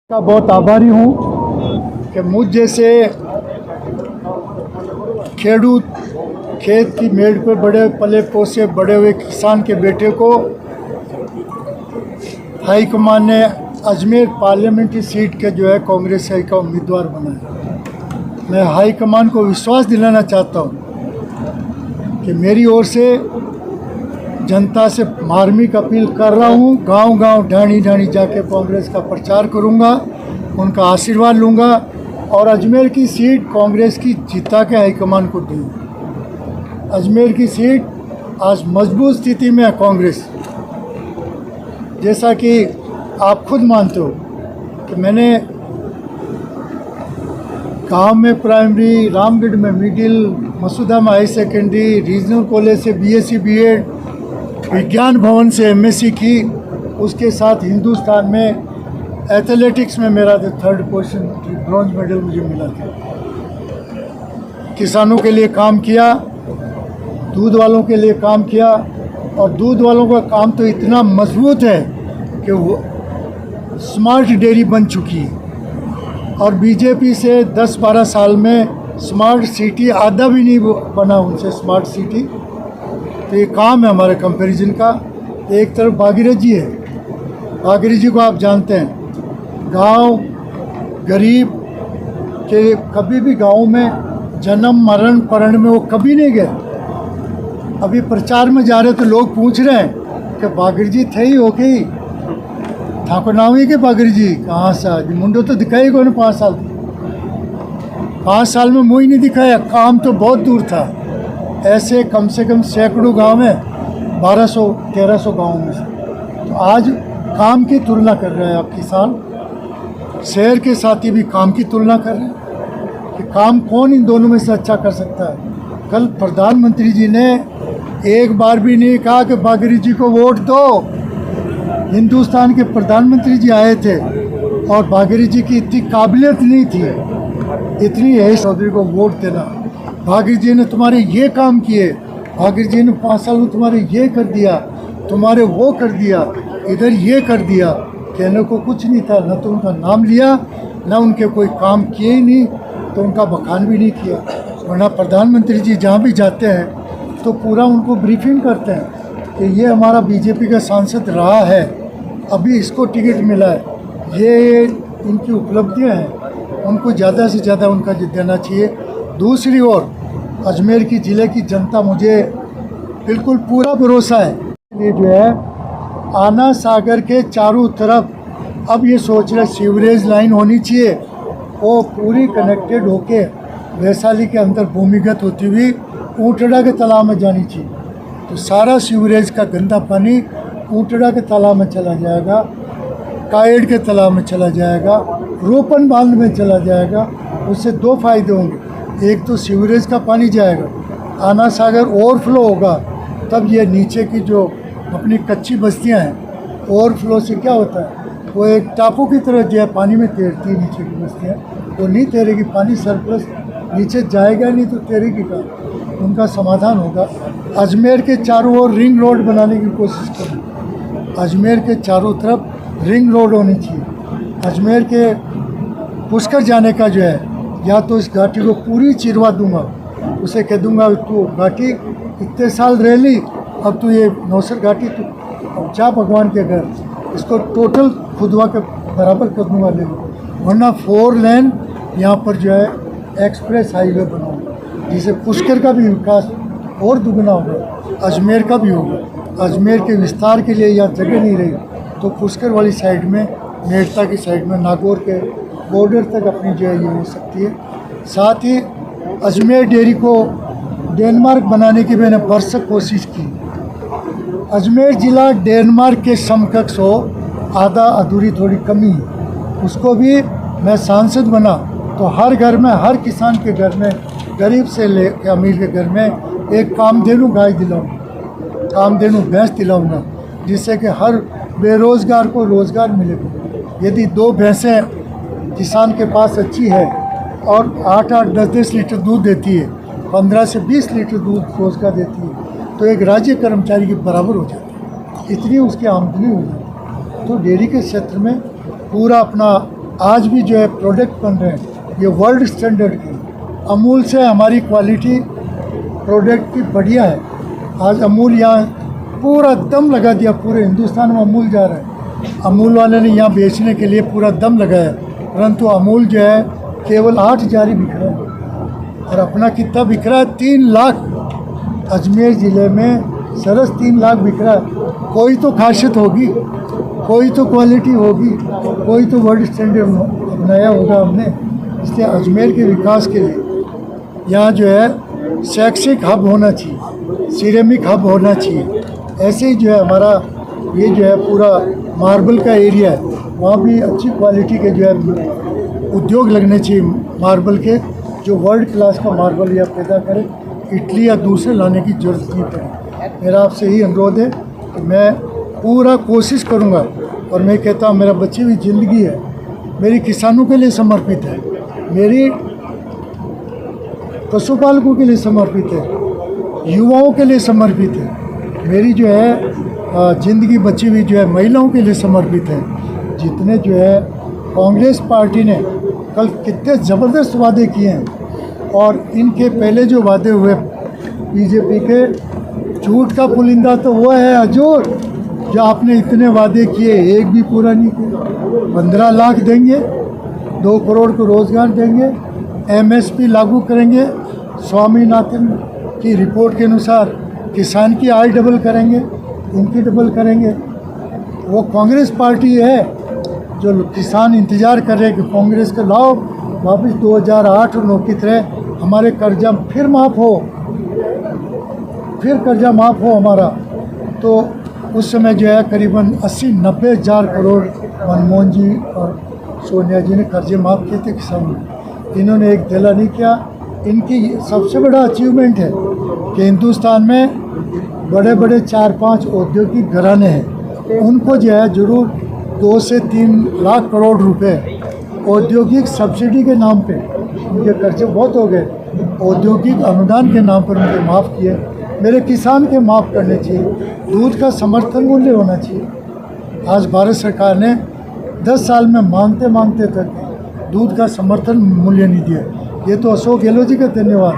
का बहुत आभारी हूँ कि मुझ जैसे खेडूत खेत की मेड़ पर बड़े पले पोसे बड़े हुए किसान के बेटे को हाईकमान ने अजमेर पार्लियामेंट्री सीट के जो है कांग्रेस का उम्मीदवार बनाया। मैं हाईकमान को विश्वास दिलाना चाहता हूँ कि मेरी ओर से जनता से मार्मिक अपील कर रहा हूँ। गांव-गांव ढाणी-ढाणी जाके कांग्रेस का प्रचार करूँगा, उनका आशीर्वाद लूँगा और अजमेर की सीट कांग्रेस की जीता के हाईकमान को दूँगा। अजमेर की सीट आज मजबूत स्थिति में है कांग्रेस, जैसा कि आप खुद मानते हो कि मैंने गांव में प्राइमरी, रामगढ़ में मिडिल, मसूदा में हाई सेकेंडरी, रीजनल कॉलेज से बीएससी बीएड, विज्ञान भवन से एमएससी की। उसके साथ हिंदुस्तान में एथलेटिक्स में मेरा जो 3rd पोजीशन ब्रॉन्ज मेडल मुझे मिला था। किसानों के लिए काम किया, दूध वालों के लिए काम किया और दूध वालों का काम तो इतना मजबूत है कि वो स्मार्ट डेयरी बन चुकी है और बीजेपी से 10-12 साल में स्मार्ट सिटी आधा भी नहीं बना उनसे स्मार्ट सिटी। तो ये काम है हमारे कंपैरिजन का। एक तरफ भागीरथ जी है, भागीरथ जी को आप जानते हैं, गांव गरीब के कभी भी गांव में जन्म मरण परण में वो कभी नहीं गए। अभी प्रचार में जा रहे तो लोग पूछ रहे हैं कि भागीरथ जी थे ही हो गई ठाकुर नावी के भागीरथ जी कहाँ से आज मुंडो तो दिखाई को 5 साल 5 साल में मुँह ही नहीं दिखाया। काम तो बहुत दूर था। ऐसे कम से कम सैकड़ों गांव में 1200-1300 गाँव में से। तो आज काम की तुलना कर रहे हैं आप किसान, शहर के साथी भी काम की तुलना कर रहे हैं कि काम कौन इन दोनों में से अच्छा कर सकता है। कल प्रधानमंत्री जी ने एक बार भी नहीं कहा कि भागीरथ जी को वोट दो। हिंदुस्तान के प्रधानमंत्री जी आए थे और भागीरथ जी की इतनी काबिलियत नहीं थी, इतनी है चौधरी को वोट देना। भागीरथ जी ने तुम्हारे ये काम किए, भागीरथ जी ने 5 साल में तुम्हारे ये कर दिया, तुम्हारे वो कर दिया, इधर ये कर दिया। कहने को कुछ नहीं था, न तो उनका नाम लिया, न उनके कोई काम किए ही नहीं, तो उनका बखान भी नहीं किया। वरना प्रधानमंत्री जी जहाँ भी जाते हैं तो पूरा उनको ब्रीफिंग करते हैं कि ये हमारा बीजेपी का सांसद रहा है, अभी इसको टिकट मिला है, ये इनकी उपलब्धियाँ हैं, उनको ज़्यादा से ज़्यादा उनका देना चाहिए। दूसरी ओर अजमेर की ज़िले की जनता मुझे बिल्कुल पूरा भरोसा है। ये जो है आना सागर के चारों तरफ अब ये सोच रहे सीवरेज लाइन होनी चाहिए, वो पूरी कनेक्टेड होके वैशाली के अंदर भूमिगत होती हुई ऊंटड़ा के तालाब में जानी चाहिए। तो सारा सीवरेज का गंदा पानी ऊंटड़ा के तालाब में चला जाएगा, कायड़ के तालाब में चला जाएगा, रोपन बांध में चला जाएगा। उससे 2 फायदे होंगे, एक तो सीवरेज का पानी जाएगा, आना सागर ओवरफ्लो होगा, तब ये नीचे की जो अपनी कच्ची बस्तियां हैं, ओवरफ्लो से क्या होता है वो एक टापू की तरह जो है पानी में तैरती है। नीचे की बस्तियाँ वो नहीं तैरेगी, पानी सरप्लस नीचे जाएगा नहीं तो तैरेगी कहाँ। उनका समाधान होगा। अजमेर के चारों ओर रिंग रोड बनाने की कोशिश करें। अजमेर के चारों तरफ रिंग रोड होनी चाहिए। अजमेर के पुष्कर जाने का जो है, या तो इस घाटी को पूरी चिरवा दूंगा, उसे कह दूंगा तू घाटी इतने साल रह ली, अब तू ये नौसर घाटी तू अब जा भगवान के घर, इसको टोटल खुदवा के बराबर कर दूंगा ले लो। वरना 4 लेन यहाँ पर जो है एक्सप्रेस हाईवे बनाऊंगा, जिससे पुष्कर का भी विकास और दुगना होगा, अजमेर का भी होगा। अजमेर के विस्तार के लिए यहाँ जगह नहीं रही तो पुष्कर वाली साइड में, मेड़ता की साइड में, नागौर के बॉर्डर तक अपनी जो है ये हो सकती है। साथ ही अजमेर डेयरी को डेनमार्क बनाने की मैंने भरसक कोशिश की। अजमेर ज़िला डेनमार्क के समकक्ष हो, आधा अधूरी थोड़ी कमी है, उसको भी मैं सांसद बना तो हर घर में, हर किसान के घर में, गरीब से ले के अमीर के घर में एक कामधेनु गाय दिलाऊंगा, कामधेनु भैंस दिलाऊंगा, जिससे कि हर बेरोज़गार को रोज़गार मिलेगा। यदि 2 भैंसें किसान के पास अच्छी है और 8-8, 10-10 लीटर दूध देती है, 15 से 20 लीटर दूध रोज़ का देती है, तो एक राज्य कर्मचारी के बराबर हो जाती है, इतनी उसकी आमदनी हो जाती है। तो डेयरी के क्षेत्र में पूरा अपना आज भी जो है प्रोडक्ट बन रहे हैं ये वर्ल्ड स्टैंडर्ड के। अमूल से हमारी क्वालिटी प्रोडक्ट की बढ़िया है। आज अमूल यहाँ पूरा दम लगा दिया, पूरे हिंदुस्तान में अमूल जा रहा है। अमूल वाले ने यहाँ बेचने के लिए पूरा दम लगाया, परंतु अमूल जो है केवल 8 जारी बिक रहा है और अपना कितना बिक रहा है 3 लाख। अजमेर ज़िले में सरस 3 लाख बिक रहा है। कोई तो खासियत होगी, कोई तो क्वालिटी होगी, कोई तो वर्ल्ड स्टैंडर्ड अपनाया होगा हमने। इसलिए अजमेर के विकास के लिए यहाँ जो है शैक्षिक हब होना चाहिए, सिरेमिक हब होना चाहिए। ऐसे ही जो है हमारा ये जो है पूरा मार्बल का एरिया है, वहाँ भी अच्छी क्वालिटी के जो है उद्योग लगने चाहिए मार्बल के, जो वर्ल्ड क्लास का मार्बल या पैदा करे, इटली या दूसरे लाने की ज़रूरत नहीं पड़े। मेरा आपसे यही अनुरोध है कि मैं पूरा कोशिश करूँगा, और मैं कहता हूँ मेरा बच्ची हुई ज़िंदगी है, मेरी किसानों के लिए समर्पित है, मेरी पशुपालकों के लिए समर्पित है, युवाओं के लिए समर्पित है, मेरी जो है ज़िंदगी बची हुई जो है महिलाओं के लिए समर्पित है। जितने जो है कांग्रेस पार्टी ने कल कितने ज़बरदस्त वादे किए हैं, और इनके पहले जो वादे हुए बीजेपी के, झूठ का पुलिंदा तो वो है हजूर, जो आपने इतने वादे किए एक भी पूरा नहीं किया। 15 लाख देंगे, 2 करोड़ को रोज़गार देंगे, MSP लागू करेंगे, स्वामीनाथन की रिपोर्ट के अनुसार किसान की आय डबल करेंगे, इनकी डबल करेंगे। वो कांग्रेस पार्टी है जो किसान इंतज़ार कर रहे हैं कि कांग्रेस का लाओ वापस 2008 और 9 की तरह हमारे कर्जा फिर माफ़ हो, फिर कर्जा माफ़ हो हमारा। तो उस समय जो है करीबन 80-90 हज़ार करोड़ मनमोहन जी और सोनिया जी ने कर्जे माफ़ किए थे किसानों ने। इन्होंने एक दिला नहीं किया। इनकी सबसे बड़ा अचीवमेंट है कि हिंदुस्तान में बड़े बड़े 4-5 औद्योगिक घराने हैं, उनको जो है जरूर 2 से 3 लाख करोड़ रुपए औद्योगिक सब्सिडी के नाम पे, उनके कर्जे बहुत हो गए, औद्योगिक अनुदान के नाम पर उनके माफ़ किए। मेरे किसान के माफ़ करने चाहिए। दूध का समर्थन मूल्य होना चाहिए। आज भारत सरकार ने 10 साल में मांगते मांगते तक दूध का समर्थन मूल्य नहीं दिया। ये तो अशोक गहलोत जी का धन्यवाद,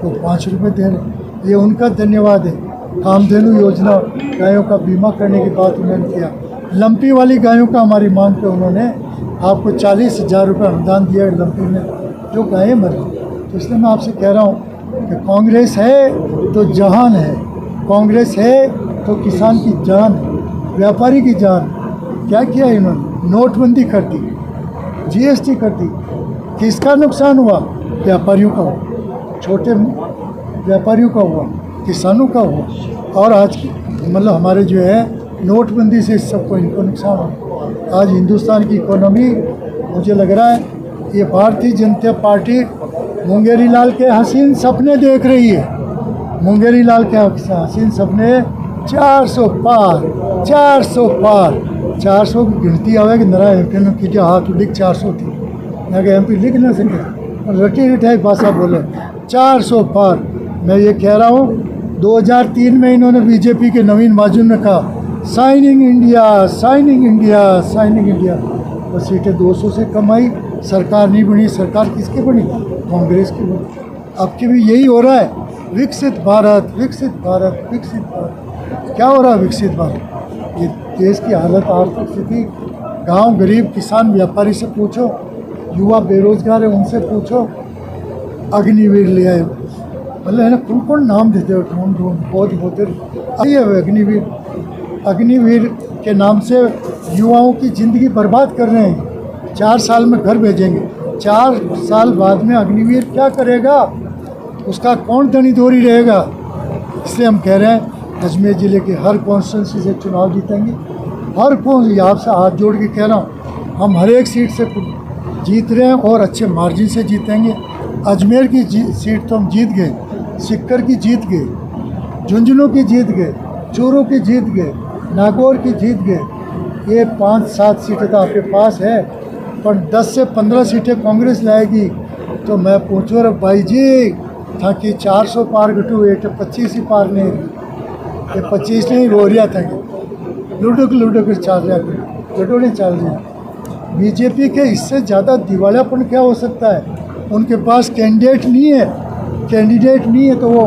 वो 5 रुपये दे रहे, ये उनका धन्यवाद है। कामधेनु योजना, गायों का बीमा करने की बात उन्होंने किया। लंपी वाली गायों का हमारी मांग पे उन्होंने आपको 40,000 रुपये अनुदान दिया है लंपी में, जो गायें मर गई। तो इसलिए मैं आपसे कह रहा हूँ कि कांग्रेस है तो जहान है, कांग्रेस है तो किसान की जान है, व्यापारी की जान। क्या किया इन्होंने? नोटबंदी कर दी, GST कर दी। किसका नुकसान हुआ? व्यापारियों का हुआ, छोटे व्यापारियों का हुआ, किसानों का हुआ। और आज मतलब हमारे जो है नोटबंदी से सबको इनको नुकसान हुआ। आज हिंदुस्तान की इकोनॉमी मुझे लग रहा है ये भारतीय जनता पार्टी मुंगेरी लाल के हसीन सपने देख रही है। मुंगेरी लाल के हसीन सपने 400 पार, 400 पार, 400 की गिनती आवेगी नरा एम की जो हाथ लिख 400 थी, यहाँ के MP लिख ना सके, रटी रिठाई भाषा बोले 400 पार। मैं ये कह रहा हूँ 2003 में इन्होंने बीजेपी के नवीन माजुन ने कहा signing India, signing India, signing India. और सीटें 200 से कम आई, सरकार नहीं बनी। सरकार किसकी बनी? कांग्रेस की बनी। अब की भी यही हो रहा है, विकसित भारत, विकसित भारत, विकसित भारत। क्या हो रहा है विकसित भारत? ये देश की हालत, आर्थिक स्थिति, गांव गरीब, किसान, व्यापारी से पूछो, युवा बेरोजगार है उनसे पूछो। अग्निवीर ले आए, मतलब है ना, कौन कौन नाम देते हो, ढूंढ ढूंढ बहुत होते आइए। अग्निवीर, अग्निवीर के नाम से युवाओं की ज़िंदगी बर्बाद कर रहे हैं। 4 साल में घर भेजेंगे, 4 साल बाद में अग्निवीर क्या करेगा? उसका कौन धनीधोरी रहेगा? इसलिए हम कह रहे हैं अजमेर ज़िले के हर कॉन्स्टिट्यूंसी से चुनाव जीतेंगे। हर कौन, आपसे हाथ जोड़ के कह रहा हूँ, हम हर एक सीट से जीत रहे हैं और अच्छे मार्जिन से जीतेंगे। अजमेर की सीट तो हम जीत गए, सिक्कर की जीत गए, झुंझुनू की जीत गए, चूरू की जीत गए, नागौर की जीत गए। ये 5-7 सीटें तो आपके पास है, पर 10 से 15 सीटें कांग्रेस लाएगी। तो मैं पूछूँ, रे भाई जी था कि 400 पार घटू, ये तो 25 ही पार नहीं, ये 25 नहीं रो रहा था कि लूडो कर चल रहा, लूडो नहीं चल रहा। बीजेपी के इससे ज़्यादा दिवालियापन क्या हो सकता है? उनके पास कैंडिडेट नहीं है तो वो